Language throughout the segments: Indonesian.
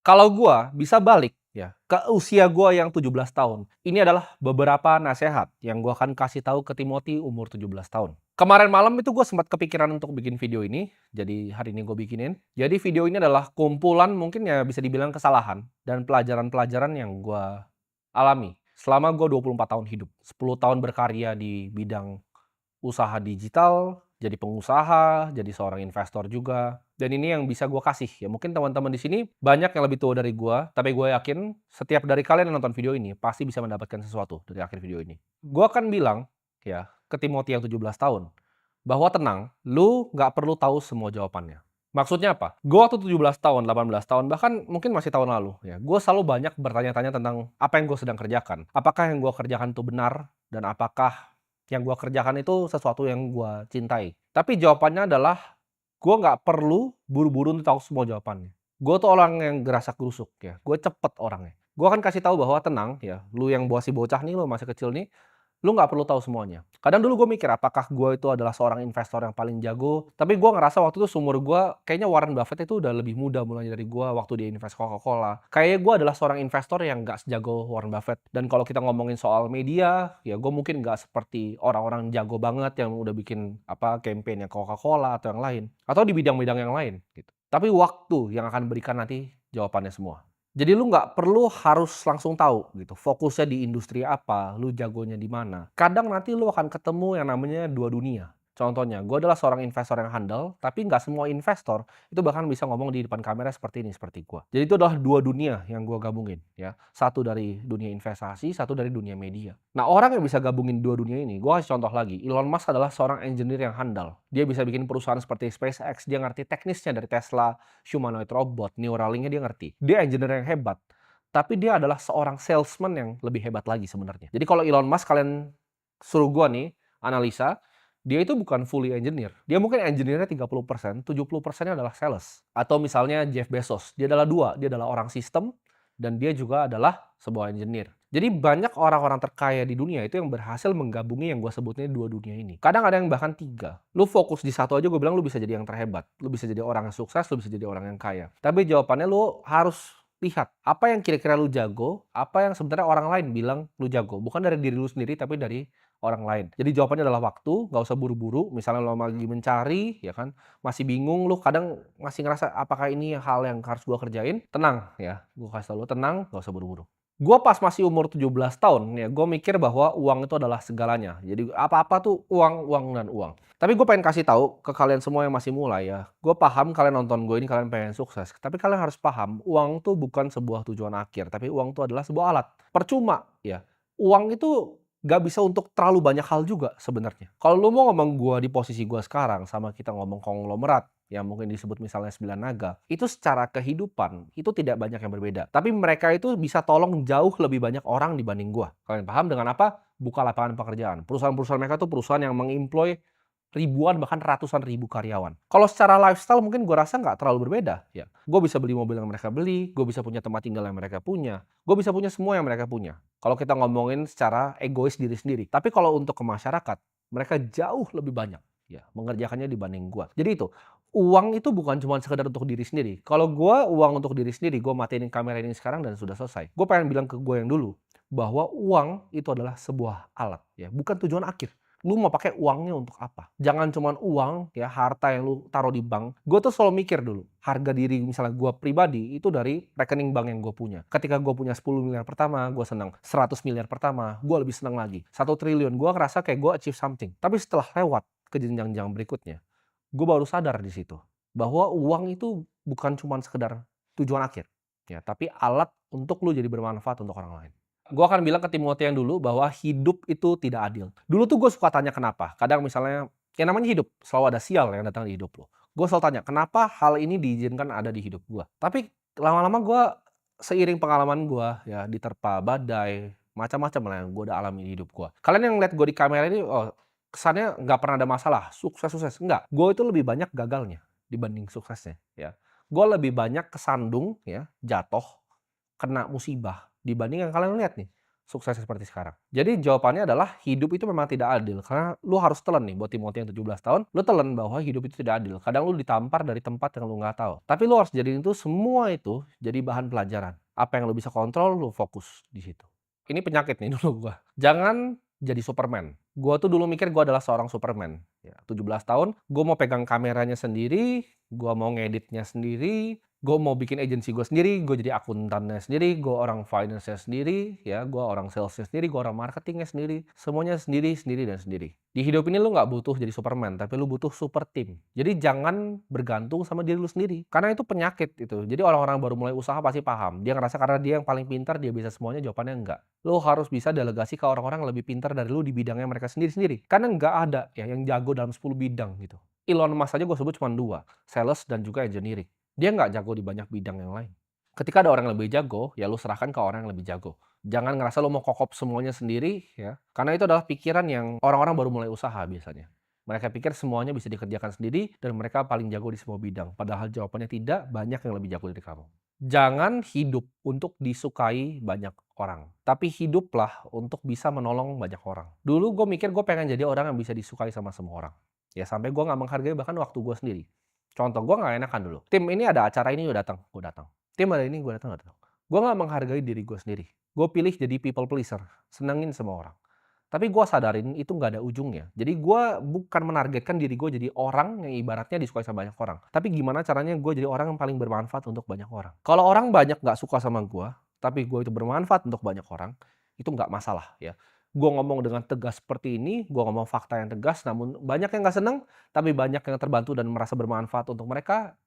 Kalau gua bisa balik ya ke usia gua yang 17 tahun, ini adalah beberapa nasihat yang gua akan kasih tahu ke Timothy umur 17 tahun. Kemarin malam itu gua sempat kepikiran untuk bikin video ini, jadi hari ini gue bikinin. Jadi video ini adalah kumpulan mungkin ya bisa dibilang kesalahan dan pelajaran-pelajaran yang gua alami selama gua 24 tahun hidup, 10 tahun berkarya di bidang usaha digital, jadi pengusaha, jadi seorang investor juga, dan ini yang bisa gue kasih. Ya mungkin teman-teman di sini banyak yang lebih tua dari gue, tapi gue yakin setiap dari kalian yang nonton video ini pasti bisa mendapatkan sesuatu dari akhir video ini. Gue akan bilang ya ke Timothy yang 17 tahun, bahwa tenang, lu nggak perlu tahu semua jawabannya. Maksudnya apa? Gue waktu 17 tahun, 18 tahun, bahkan mungkin masih tahun lalu, ya, gue selalu banyak bertanya-tanya tentang apa yang gue sedang kerjakan. Apakah yang gue kerjakan itu benar, dan apakah yang gua kerjakan itu sesuatu yang gua cintai. Tapi jawabannya adalah, gua nggak perlu buru-buru untuk tahu semua jawabannya. Gue tuh orang yang gerasak-gerusuk ya, gue cepet orangnya. Gue akan kasih tahu bahwa tenang ya, lu yang masih bocah nih, lu masih kecil nih, lu nggak perlu tahu semuanya. Kadang dulu gue mikir apakah gue itu adalah seorang investor yang paling jago, tapi gue ngerasa waktu itu seumur gue, kayaknya Warren Buffett itu udah lebih muda mulai dari gue waktu dia invest Coca-Cola. Kayaknya gue adalah seorang investor yang nggak sejago Warren Buffett. Dan kalau kita ngomongin soal media, ya gue mungkin nggak seperti orang-orang jago banget yang udah bikin apa campaign yang Coca-Cola atau yang lain. Atau di bidang-bidang yang lain gitu. Tapi waktu yang akan berikan nanti jawabannya semua. Jadi lu nggak perlu harus langsung tahu gitu, fokusnya di industri apa, lu jagonya di mana. Kadang nanti lu akan ketemu yang namanya dua dunia. Contohnya, gue adalah seorang investor yang handal, tapi nggak semua investor itu bahkan bisa ngomong di depan kamera seperti ini, seperti gue. Jadi itu adalah dua dunia yang gue gabungin, ya. Satu dari dunia investasi, satu dari dunia media. Nah, orang yang bisa gabungin dua dunia ini, gue kasih contoh lagi. Elon Musk adalah seorang engineer yang handal. Dia bisa bikin perusahaan seperti SpaceX, dia ngerti teknisnya dari Tesla, humanoid robot, Neuralink-nya dia ngerti. Dia engineer yang hebat. Tapi dia adalah seorang salesman yang lebih hebat lagi sebenarnya. Jadi kalau Elon Musk kalian suruh gua nih analisa, dia itu bukan fully engineer. Dia mungkin engineer-nya 30%, 70%-nya adalah sales. Atau misalnya Jeff Bezos, dia adalah dua, dia adalah orang sistem dan dia juga adalah sebuah engineer. Jadi banyak orang-orang terkaya di dunia itu yang berhasil menggabungi yang gue sebutnya dua dunia ini. Kadang ada yang bahkan tiga. Lu fokus di satu aja gue bilang lu bisa jadi yang terhebat. Lu bisa jadi orang yang sukses, lu bisa jadi orang yang kaya. Tapi jawabannya lu harus lihat apa yang kira-kira lu jago, apa yang sebenarnya orang lain bilang lu jago. Bukan dari diri lu sendiri tapi dari orang lain. Jadi jawabannya adalah waktu, nggak usah buru-buru. Misalnya lo lagi mencari, ya kan, masih bingung, lu kadang masih ngerasa apakah ini hal yang harus gua kerjain? Tenang ya, gua kasih tau lu tenang, nggak usah buru-buru. Gua pas masih umur 17 tahun ya, gue mikir bahwa uang itu adalah segalanya. Jadi apa-apa tuh uang, uang, dan uang. Tapi gue pengen kasih tahu ke kalian semua yang masih mulai ya. Gue paham kalian nonton gue ini kalian pengen sukses. Tapi kalian harus paham, uang tuh bukan sebuah tujuan akhir, tapi uang tuh adalah sebuah alat. Percuma ya. Uang itu nggak bisa untuk terlalu banyak hal juga sebenarnya. Kalau lu mau ngomong gua di posisi gua sekarang sama kita ngomong konglomerat yang mungkin disebut misalnya sembilan naga, itu secara kehidupan itu tidak banyak yang berbeda. Tapi mereka itu bisa tolong jauh lebih banyak orang dibanding gua. Kalian paham dengan apa? Buka lapangan pekerjaan. Perusahaan-perusahaan mereka tuh perusahaan yang mengemploy ribuan bahkan ratusan ribu karyawan. Kalau secara lifestyle mungkin gue rasa nggak terlalu berbeda ya. Gue bisa beli mobil yang mereka beli, gue bisa punya tempat tinggal yang mereka punya, gue bisa punya semua yang mereka punya. Kalau kita ngomongin secara egois diri sendiri. Tapi kalau untuk ke masyarakat, mereka jauh lebih banyak ya mengerjakannya dibanding gue. Jadi itu, uang itu bukan cuma sekedar untuk diri sendiri. Kalau gue uang untuk diri sendiri, gue matiin kamera ini sekarang dan sudah selesai. Gue pengen bilang ke gue yang dulu bahwa uang itu adalah sebuah alat ya, bukan tujuan akhir. Lu mau pakai uangnya untuk apa? Jangan cuman uang ya, harta yang lu taruh di bank. Gue tuh selalu mikir dulu, harga diri misalnya gue pribadi itu dari rekening bank yang gue punya. Ketika gue punya 10 miliar pertama, gue senang. 100 miliar pertama, gue lebih senang lagi. 1 triliun, gue ngerasa kayak gue achieve something. Tapi setelah lewat ke jenjang-jenjang berikutnya, gue baru sadar di situ bahwa uang itu bukan cuman sekedar tujuan akhir ya, tapi alat untuk lu jadi bermanfaat untuk orang lain. Gue akan bilang ke Timothy yang dulu bahwa hidup itu tidak adil. Dulu tuh gue suka tanya kenapa. Kadang misalnya, yang namanya hidup, selalu ada sial yang datang di hidup lo. Gue selalu tanya, kenapa hal ini diizinkan ada di hidup gue? Tapi lama-lama gue, seiring pengalaman gue, ya diterpa badai, macam-macam lah yang gue udah alami di hidup gue. Kalian yang lihat gue di kamera ini, oh, kesannya nggak pernah ada masalah, sukses-sukses. Enggak, gue itu lebih banyak gagalnya dibanding suksesnya. Ya, gue lebih banyak kesandung, ya, jatuh, kena musibah dibanding yang kalian lihat nih. suksesnya seperti sekarang. Jadi jawabannya adalah hidup itu memang tidak adil, karena lu harus telan nih buat Timothy yang 17 tahun, lu telan bahwa hidup itu tidak adil. Kadang lu ditampar dari tempat yang lu nggak tahu. Tapi lu harus jadiin itu semua itu jadi bahan pelajaran. Apa yang lu bisa kontrol, lu fokus di situ. Ini penyakit nih dulu gua. Jangan jadi Superman. Gua tuh dulu mikir gua adalah seorang Superman. Ya, 17 tahun, gua mau pegang kameranya sendiri, gua mau ngeditnya sendiri, gue mau bikin agensi gue sendiri, gue jadi akuntannya sendiri, gue orang finance-nya sendiri, ya, gue orang sales-nya sendiri, gue orang marketingnya sendiri, semuanya sendiri, sendiri, dan sendiri. Di hidup ini lu nggak butuh jadi Superman, tapi lu butuh super team. Jadi jangan bergantung sama diri lu sendiri, karena itu penyakit itu. Jadi orang-orang baru mulai usaha pasti paham. Dia ngerasa karena dia yang paling pintar, dia bisa semuanya, jawabannya enggak. Lu harus bisa delegasi ke orang-orang yang lebih pintar dari lu di bidangnya mereka sendiri-sendiri. Karena nggak ada ya yang jago dalam 10 bidang gitu. Elon Musk aja gue sebut cuma 2, sales dan juga engineering. Dia nggak jago di banyak bidang yang lain. Ketika ada orang yang lebih jago, ya lu serahkan ke orang yang lebih jago. Jangan ngerasa lu mau kokop semuanya sendiri ya, karena itu adalah pikiran yang orang-orang baru mulai usaha biasanya. Mereka pikir semuanya bisa dikerjakan sendiri dan mereka paling jago di semua bidang. Padahal jawabannya tidak, banyak yang lebih jago dari kamu. Jangan hidup untuk disukai banyak orang, tapi hiduplah untuk bisa menolong banyak orang. Dulu gue mikir gue pengen jadi orang yang bisa disukai sama semua orang. Ya sampai gue nggak menghargai bahkan waktu gue sendiri. Contoh, gue nggak enakan dulu. Tim ini ada acara ini, gue datang, gue datang. Tim ada ini, gue datang, gue datang. Gue nggak menghargai diri gue sendiri. Gue pilih jadi people pleaser, senengin semua orang. Tapi gue sadarin itu nggak ada ujungnya. Jadi gue bukan menargetkan diri gue jadi orang yang ibaratnya disukai sama banyak orang. Tapi gimana caranya gue jadi orang yang paling bermanfaat untuk banyak orang. Kalau orang banyak nggak suka sama gue, tapi gue itu bermanfaat untuk banyak orang, itu nggak masalah ya. Gue ngomong dengan tegas seperti ini, gue ngomong fakta yang tegas, namun banyak yang nggak seneng, tapi banyak yang terbantu dan merasa bermanfaat untuk mereka,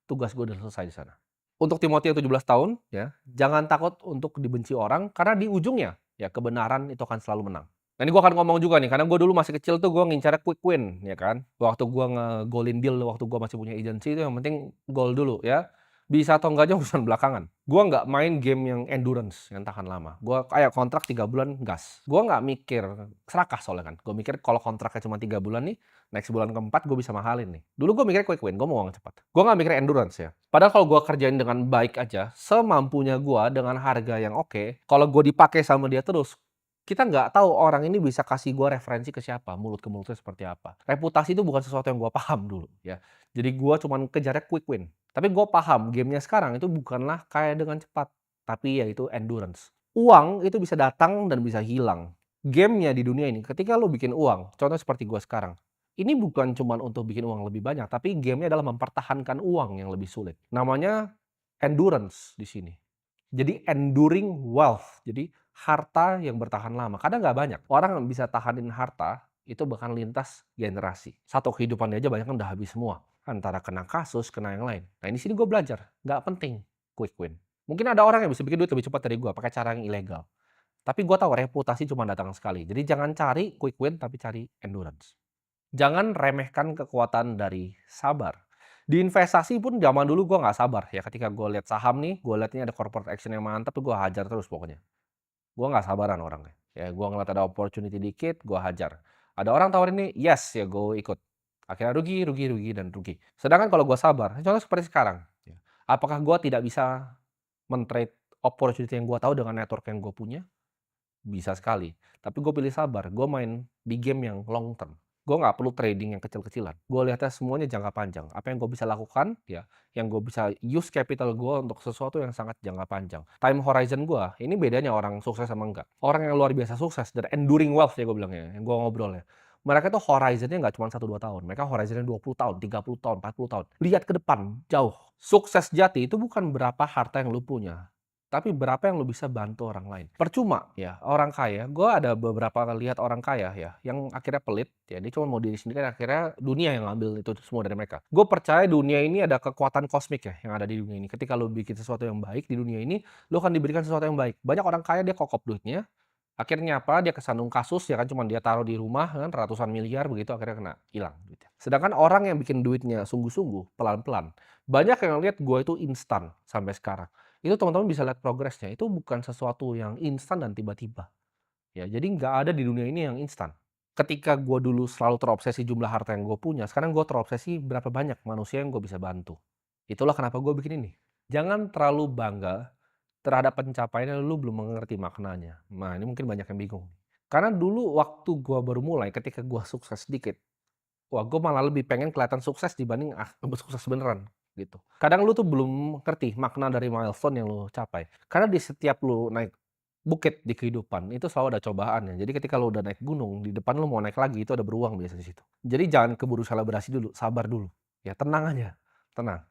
tugas gue udah selesai di sana. Untuk Timothy yang 17 tahun, ya, jangan takut untuk dibenci orang, karena di ujungnya, ya kebenaran itu akan selalu menang. Nah ini gue akan ngomong juga nih, karena gue dulu masih kecil tuh gue ngincar quick win, ya kan. Waktu gue nge-golin deal, waktu gue masih punya agency itu yang penting goal dulu ya. Bisa atau enggaknya urusan belakangan. Gue nggak main game yang endurance, yang tahan lama. Gue kayak kontrak 3 bulan gas. Gue nggak mikir, serakah soalnya kan. Gue mikir kalau kontraknya cuma 3 bulan nih, next bulan keempat gue bisa mahalin nih. Dulu gue mikir quick win, gue mau uang cepat. Gue nggak mikir endurance ya. Padahal kalau gue kerjain dengan baik aja, semampunya gue dengan harga yang oke, kalau gue dipakai sama dia terus, kita nggak tahu orang ini bisa kasih gue referensi ke siapa, mulut ke mulutnya seperti apa. Reputasi itu bukan sesuatu yang gue paham dulu ya. Jadi gue cuman kejarnya quick win. Tapi gue paham gamenya sekarang itu bukanlah kayak dengan cepat, tapi yaitu endurance. Uang itu bisa datang dan bisa hilang. Gamenya di dunia ini, ketika lo bikin uang, contoh seperti gue sekarang, ini bukan cuma untuk bikin uang lebih banyak, tapi gamenya adalah mempertahankan uang yang lebih sulit. Namanya endurance di sini. Jadi enduring wealth, jadi harta yang bertahan lama. Kadang nggak banyak. Orang yang bisa tahanin harta, itu bahkan lintas generasi. Satu kehidupannya aja banyak kan udah habis semua. Antara kena kasus, kena yang lain. Nah ini sini gue belajar, nggak penting quick win. Mungkin ada orang yang bisa bikin duit lebih cepat dari gue, pakai cara yang ilegal. Tapi gue tahu reputasi cuma datang sekali. Jadi jangan cari quick win, tapi cari endurance. Jangan remehkan kekuatan dari sabar. Di investasi pun zaman dulu gue nggak sabar ya, ketika gue lihat saham nih, gue lihat ini ada corporate action yang mantap tuh gue hajar terus pokoknya. Gue nggak sabaran orangnya. Ya gue ngeliat ada opportunity dikit, gue hajar. Ada orang tawarin nih, yes ya gue ikut. Akhirnya rugi, rugi, rugi, dan rugi. Sedangkan kalau gue sabar, contoh seperti sekarang. Ya, apakah gue tidak bisa men-trade opportunity yang gue tahu dengan network yang gue punya? Bisa sekali. Tapi gue pilih sabar, gue main di game yang long term. Gue nggak perlu trading yang kecil-kecilan. Gue lihatnya semuanya jangka panjang. Apa yang gue bisa lakukan, ya, yang gue bisa use capital gue untuk sesuatu yang sangat jangka panjang. Time horizon gue, ini bedanya orang sukses sama enggak. Orang yang luar biasa sukses, dan enduring wealth ya gue bilangnya, yang gue ngobrolnya. Mereka tuh horizonnya nggak cuma 1-2 tahun. Mereka horizonnya 20 tahun, 30 tahun, 40 tahun. Lihat ke depan, jauh. Sukses jati itu bukan berapa harta yang lu punya, tapi berapa yang lu bisa bantu orang lain. Percuma ya, orang kaya, gue ada beberapa lihat orang kaya ya, yang akhirnya pelit, ya dia cuma mau diri sendiri, akhirnya dunia yang ngambil itu semua dari mereka. Gue percaya dunia ini ada kekuatan kosmik ya, yang ada di dunia ini. Ketika lu bikin sesuatu yang baik di dunia ini, lu akan diberikan sesuatu yang baik. Banyak orang kaya dia kokop duitnya, akhirnya apa, dia kesandung kasus ya kan, cuma dia taruh di rumah kan, ratusan miliar begitu, akhirnya kena hilang duitnya. Sedangkan orang yang bikin duitnya sungguh-sungguh, pelan-pelan, banyak yang lihat gue itu instan sampai sekarang. Itu teman-teman bisa lihat progresnya, itu bukan sesuatu yang instan dan tiba-tiba. Ya, jadi nggak ada di dunia ini yang instan. Ketika gue dulu selalu terobsesi jumlah harta yang gue punya, sekarang gue terobsesi berapa banyak manusia yang gue bisa bantu. Itulah kenapa gue bikin ini. Jangan terlalu bangga terhadap pencapaiannya lu belum mengerti maknanya. Nah, ini mungkin banyak yang bingung. Karena dulu waktu gua baru mulai, ketika gua sukses sedikit, wah gua malah lebih pengen kelihatan sukses dibanding sukses beneran, gitu. Kadang lu tuh belum ngerti makna dari milestone yang lu capai. Karena di setiap lu naik bukit di kehidupan, itu selalu ada cobaannya. Jadi ketika lu udah naik gunung, di depan lu mau naik lagi, itu ada beruang biasa di situ. Jadi jangan keburu selebrasi dulu, sabar dulu. Ya tenang aja, tenang.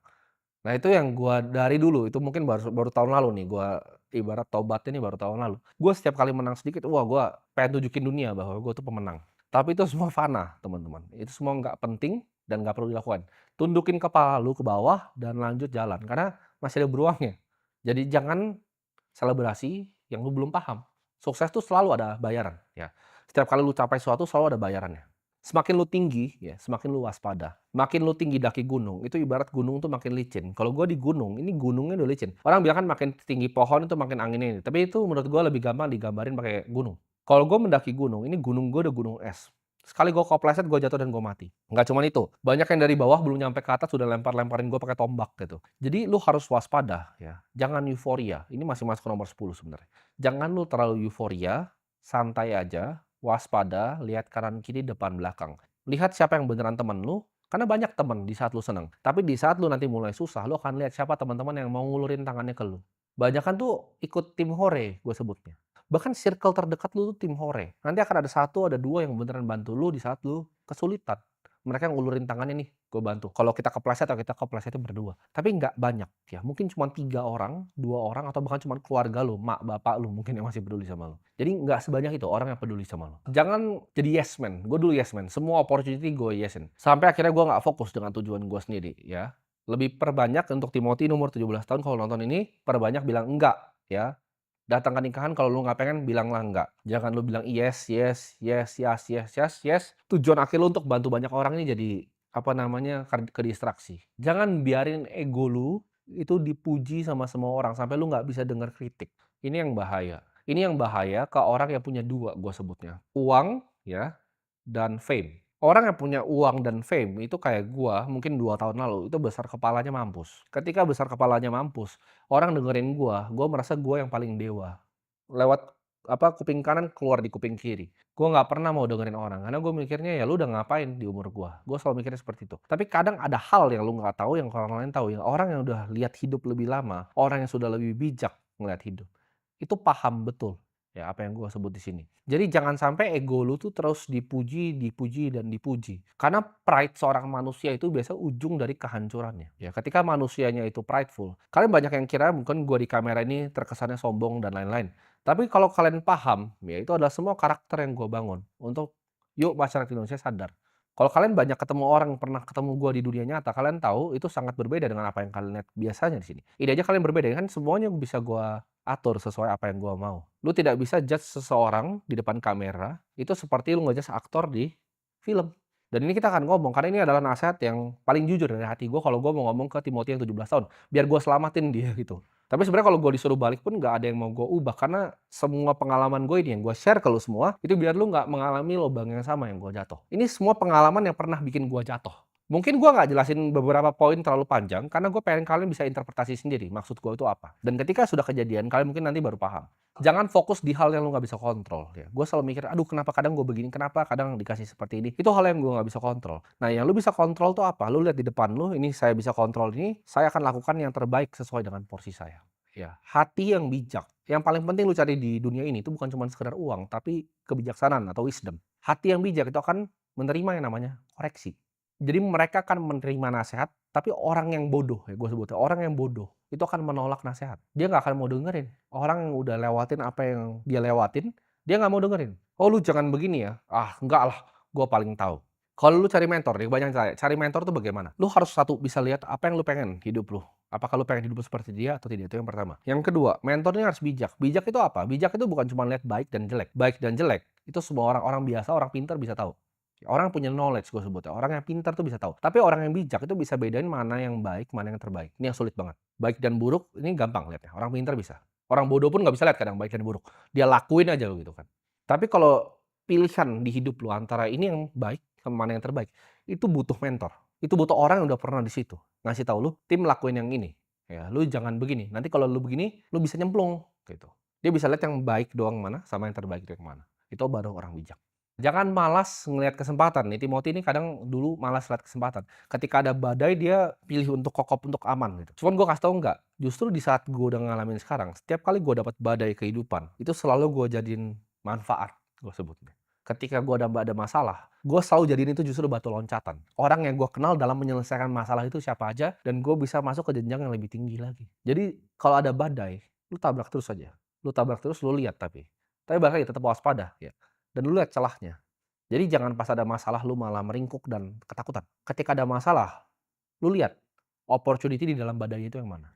Nah itu yang gua dari dulu, itu mungkin baru baru tahun lalu nih, gua ibarat tobatnya nih baru tahun lalu. Gua setiap kali menang sedikit, wah gua pengen tunjukin dunia bahwa gua tuh pemenang. Tapi itu semua fana, teman-teman. Itu semua nggak penting dan nggak perlu dilakukan. Tundukin kepala lu ke bawah dan lanjut jalan, karena masih ada beruangnya. Jadi jangan selebrasi yang lu belum paham. Sukses tuh selalu ada bayaran, ya. Setiap kali lu capai sesuatu selalu ada bayarannya. Semakin lu tinggi, ya, semakin lu waspada. Makin lu tinggi daki gunung, itu ibarat gunung tuh makin licin. Kalau gua di gunung, ini gunungnya udah licin. Orang bilang kan makin tinggi pohon itu makin anginnya ini. Tapi itu menurut gua lebih gampang digambarin pakai gunung. Kalau gua mendaki gunung, ini gunung gua udah gunung es. Sekali gua kepleset, gua jatuh dan gua mati. Nggak cuman itu, banyak yang dari bawah belum nyampe ke atas sudah lempar-lemparin gua pakai tombak gitu. Jadi lu harus waspada ya, jangan euforia. Ini masih masuk ke nomor 10 sebenarnya. Jangan lu terlalu euforia, santai aja, waspada, lihat kanan kiri, depan belakang. Lihat siapa yang beneran temen lu, karena banyak temen di saat lu seneng. Tapi di saat lu nanti mulai susah, lu akan lihat siapa teman-teman yang mau ngulurin tangannya ke lu. Banyakan tuh ikut tim hore, gue sebutnya. Bahkan circle terdekat lu tuh tim hore. Nanti akan ada satu, ada dua yang beneran bantu lu di saat lu kesulitan. Mereka yang ngulurin tangannya nih, gue bantu. Kalau kita kepleset atau kita keplesetnya berdua. Tapi nggak banyak ya. Mungkin cuma 3 orang, 2 orang, atau bahkan cuma keluarga lu, mak, bapak lu mungkin yang masih peduli sama lu. Jadi nggak sebanyak itu orang yang peduli sama lu. Jangan jadi yes man. Gue dulu yes man. Semua opportunity gue yesin. Sampai akhirnya gue nggak fokus dengan tujuan gue sendiri ya. Lebih perbanyak untuk Timothy umur 17 tahun kalau nonton ini, perbanyak bilang enggak ya. Datang ke nikahan kalau lu nggak pengen bilanglah enggak. Jangan lu bilang yes, yes, yes, yes, yes, yes, yes. Tujuan akhir lu untuk bantu banyak orang ini jadi apa namanya ke distraksi. Jangan biarin ego lu itu dipuji sama semua orang sampai lu nggak bisa dengar kritik. Ini yang bahaya. Ini yang bahaya ke orang yang punya dua gua sebutnya. Uang ya dan fame. Orang yang punya uang dan fame itu kayak gua mungkin 2 tahun lalu, itu besar kepalanya mampus. Ketika besar kepalanya mampus, orang dengerin gua merasa gua yang paling dewa. Lewat apa, kuping kanan keluar di kuping kiri. Gua nggak pernah mau dengerin orang, karena gua mikirnya, "Ya lu udah ngapain di umur gua?" Gua selalu mikirnya seperti itu. Tapi kadang ada hal yang lu nggak tahu, yang orang lain tahu, yang orang yang udah lihat hidup lebih lama, orang yang sudah lebih bijak ngelihat hidup, itu paham betul, ya apa yang gua sebut di sini. Jadi jangan sampai ego lu tuh terus dipuji, dipuji, dan dipuji. Karena pride seorang manusia itu biasa ujung dari kehancurannya. Ya, ketika manusianya itu prideful, kalian banyak yang kira mungkin gua di kamera ini terkesannya sombong dan lain-lain. Tapi kalau kalian paham, ya itu adalah semua karakter yang gua bangun untuk yuk masyarakat Indonesia sadar. Kalau kalian banyak ketemu orang, pernah ketemu gua di dunia nyata, kalian tahu itu sangat berbeda dengan apa yang kalian lihat biasanya di sini. Ini aja kalian berbeda, kan semuanya bisa gua atur sesuai apa yang gua mau. Lu tidak bisa judge seseorang di depan kamera, itu seperti lu nge-judge aktor di film. Dan ini kita akan ngomong, karena ini adalah nasihat yang paling jujur dari hati gua kalau gua mau ngomong ke Timothy yang 17 tahun, biar gua selamatin dia gitu. Tapi sebenarnya kalau gua disuruh balik pun nggak ada yang mau gua ubah, karena semua pengalaman gue ini yang gua share ke lu semua, itu biar lu nggak mengalami lubang yang sama yang gua jatuh. Ini semua pengalaman yang pernah bikin gua jatuh. Mungkin gua nggak jelasin beberapa poin terlalu panjang, karena gue pengen kalian bisa interpretasi sendiri maksud gua itu apa. Dan ketika sudah kejadian, kalian mungkin nanti baru paham. Jangan fokus di hal yang lu nggak bisa kontrol ya. Gue selalu mikir, aduh kenapa kadang gue begini, kenapa kadang dikasih seperti ini. Itu hal yang gue nggak bisa kontrol. Nah yang lu bisa kontrol tuh apa? Lu lihat di depan lu, ini saya bisa kontrol ini, saya akan lakukan yang terbaik sesuai dengan porsi saya. Ya, hati yang bijak. Yang paling penting lu cari di dunia ini itu bukan cuma sekedar uang, tapi kebijaksanaan atau wisdom. Hati yang bijak itu akan menerima yang namanya koreksi. Jadi mereka akan menerima nasihat, tapi orang yang bodoh, ya gue sebutnya, orang yang bodoh, itu akan menolak nasihat. Dia nggak akan mau dengerin. Orang yang udah lewatin apa yang dia lewatin, dia nggak mau dengerin. Oh lu jangan begini ya? Ah enggak lah, gue paling tahu. Kalau lu cari mentor, nih banyak cari mentor tuh bagaimana? Lu harus satu bisa lihat apa yang lu pengen hidup lu. Apakah lu pengen hidup lu seperti dia atau tidak? Itu yang pertama. Yang kedua, mentor ini harus bijak. Bijak itu apa? Bijak itu bukan cuma lihat baik dan jelek. Baik dan jelek itu semua orang biasa, orang pintar bisa tahu. Orang punya knowledge gue sebutnya, orang yang pintar tuh bisa tahu. Tapi orang yang bijak itu bisa bedain mana yang baik, mana yang terbaik. Ini yang sulit banget. Baik dan buruk ini gampang lihatnya, orang pintar bisa. Orang bodoh pun nggak bisa lihat kadang baik dan buruk. Dia lakuin aja gitu kan. Tapi kalau pilihan di hidup lu antara ini yang baik sama mana yang terbaik, itu butuh mentor. Itu butuh orang yang udah pernah di situ. Ngasih tahu lu, tim lakuin yang ini. ya, lu jangan begini, nanti kalau lu begini, lu bisa nyemplung, gitu. Dia bisa lihat yang baik doang mana, sama yang terbaik itu yang mana. Itu baru orang bijak. Jangan malas ngelihat kesempatan nih, Timothy ini kadang dulu malas lihat kesempatan. Ketika ada badai dia pilih untuk kokop, untuk aman gitu. Cuman gue kasih tahu enggak, justru di saat gue udah ngalamin sekarang, setiap kali gue dapat badai kehidupan, itu selalu gue jadiin manfaat, gue sebutnya. Ketika gue ada masalah, gue selalu jadiin itu justru batu loncatan. Orang yang gue kenal dalam menyelesaikan masalah itu siapa aja, dan gue bisa masuk ke jenjang yang lebih tinggi lagi. Jadi kalau ada badai, lu tabrak terus aja. Lu tabrak terus, lu lihat tapi. Tapi balik lagi tetap waspada ya. Dan lu lihat celahnya. Jadi jangan pas ada masalah lu malah meringkuk dan ketakutan. Ketika ada masalah, lu lihat opportunity di dalam badai itu yang mana.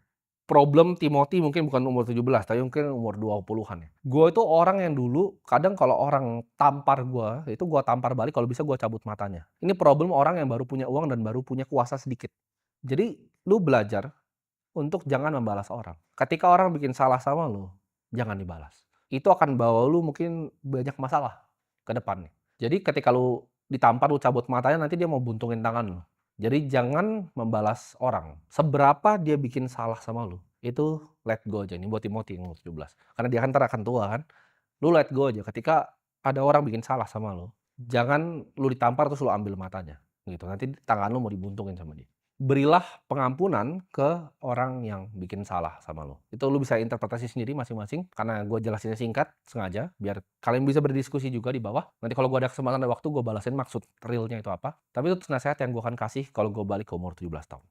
Problem Timothy mungkin bukan umur 17, tapi mungkin umur 20-an ya. Gue itu orang yang dulu kadang kalau orang tampar gue, itu gue tampar balik kalau bisa gue cabut matanya. Ini problem orang yang baru punya uang dan baru punya kuasa sedikit. Jadi lu belajar untuk jangan membalas orang. Ketika orang bikin salah sama lu, jangan dibalas. Itu akan bawa lu mungkin banyak masalah ke depan nih. Jadi ketika lu ditampar, lu cabut matanya, nanti dia mau buntungin tangan lu. Jadi jangan membalas orang. Seberapa dia bikin salah sama lu, itu let go aja. Ini buat Timothy yang umur 17. Karena dia kan ntar akan tua kan. Lu let go aja. Ketika ada orang bikin salah sama lu, jangan lu ditampar terus lu ambil matanya. Gitu. Nanti tangan lu mau dibuntungin sama dia. Berilah pengampunan ke orang yang bikin salah sama lo. Itu lu bisa interpretasi sendiri masing-masing, karena gue jelasinnya singkat, sengaja, biar kalian bisa berdiskusi juga di bawah. Nanti kalau gue ada kesempatan dan waktu, gue balasin maksud realnya itu apa. Tapi itu nasihat yang gue akan kasih kalau gue balik ke umur 17 tahun.